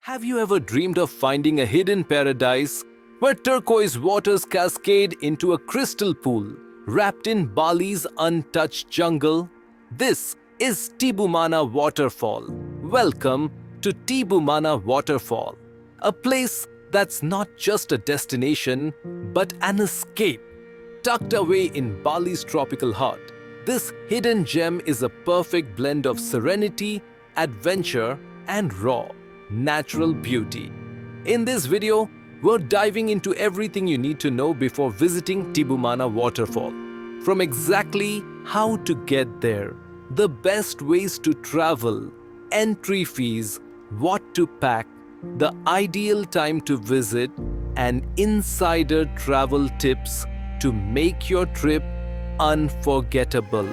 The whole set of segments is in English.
Have you ever dreamed of finding a hidden paradise where turquoise waters cascade into a crystal pool wrapped in Bali's untouched jungle? This is Tibumana Waterfall. Welcome to Tibumana Waterfall, a place that's not just a destination but an escape. Tucked away in Bali's tropical heart, this hidden gem is a perfect blend of serenity, adventure, and raw, natural beauty. In this video, we're diving into everything you need to know before visiting Tibumana Waterfall. From exactly how to get there, the best ways to travel, entry fees, what to pack, the ideal time to visit, and insider travel tips to make your trip unforgettable.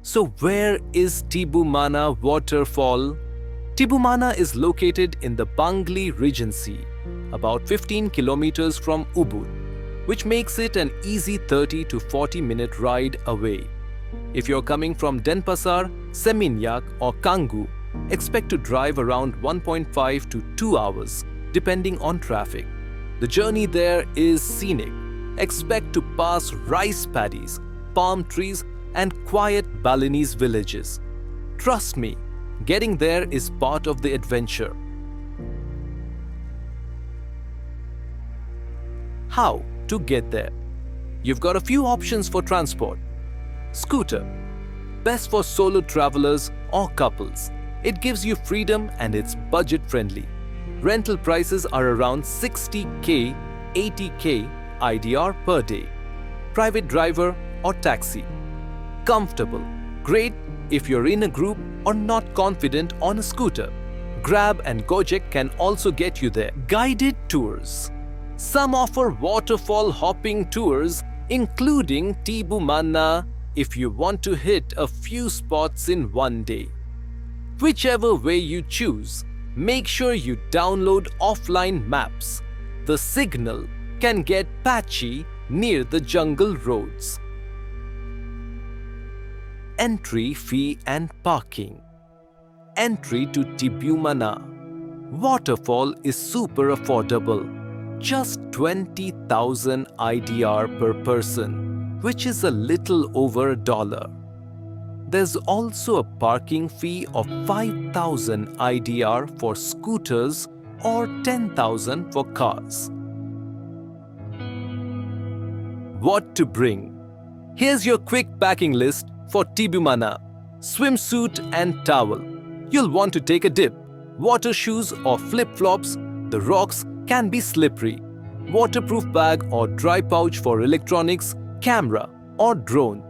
So where is Tibumana Waterfall? Tibumana is located in the Bangli Regency, about 15 kilometers from Ubud, which makes it an easy 30 to 40-minute ride away. If you're coming from Denpasar, Seminyak or Kangu, expect to drive around 1.5 to 2 hours, depending on traffic. The journey there is scenic. Expect to pass rice paddies, palm trees, and quiet Balinese villages. Trust me, getting there is part of the adventure. How to get there? You've got a few options for transport. Scooter, best for solo travelers or couples. It gives you freedom and it's budget-friendly. Rental prices are around 60k, 80k IDR per day. Private driver or taxi. Comfortable. Great if you're in a group or not confident on a scooter. Grab and Gojek can also get you there. Guided tours. Some offer waterfall hopping tours, including Tibumana, if you want to hit a few spots in one day. Whichever way you choose, make sure you download offline maps. The signal can get patchy near the jungle roads. Entry fee and parking. Entry to Tibumana Waterfall is super affordable, just 20,000 IDR per person, which is a little over $1. There's also a parking fee of 5,000 IDR for scooters or 10,000 for cars. What to bring? Here's your quick packing list for Tibumana. Swimsuit and towel. You'll want to take a dip. Water shoes or flip-flops. The rocks can be slippery. Waterproof bag or dry pouch for electronics, camera or drone.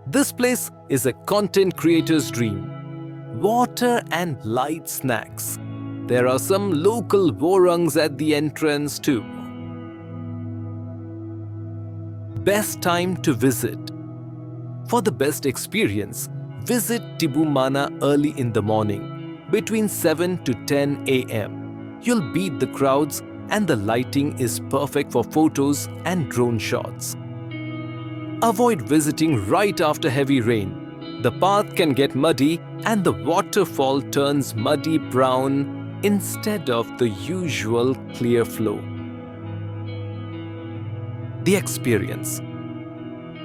This place is a content creator's dream. Water and light snacks. There are some local warangs at the entrance too. Best time to visit. For the best experience, visit Tibumana early in the morning, between 7 to 10 a.m. You'll beat the crowds and the lighting is perfect for photos and drone shots. Avoid visiting right after heavy rain. The path can get muddy and the waterfall turns muddy brown instead of the usual clear flow. The experience.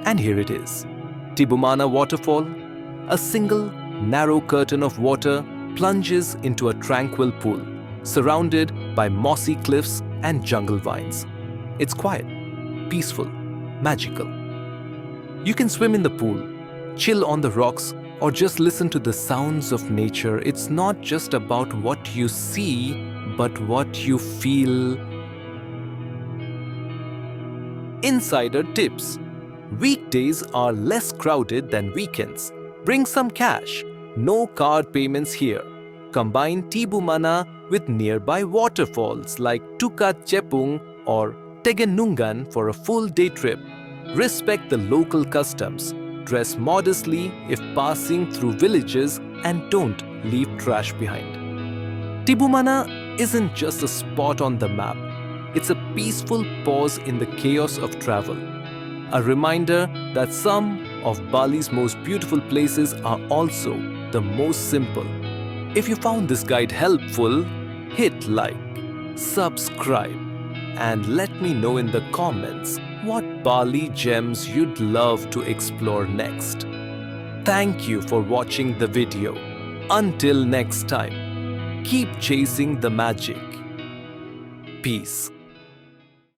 And here it is. Tibumana Waterfall, a single, narrow curtain of water plunges into a tranquil pool, surrounded by mossy cliffs and jungle vines. It's quiet, peaceful, magical. You can swim in the pool, chill on the rocks, or just listen to the sounds of nature. It's not just about what you see, but what you feel. Insider tips. Weekdays are less crowded than weekends. Bring some cash. No card payments here. Combine Tibumana with nearby waterfalls like Tukat Chepung or Tegenungan for a full day trip. Respect the local customs, dress modestly if passing through villages, and don't leave trash behind. Tibumana isn't just a spot on the map, it's a peaceful pause in the chaos of travel. A reminder that some of Bali's most beautiful places are also the most simple. If you found this guide helpful, hit like, subscribe, and let me know in the comments what Bali gems you'd love to explore next. Thank you for watching the video. Until next time, keep chasing the magic. Peace.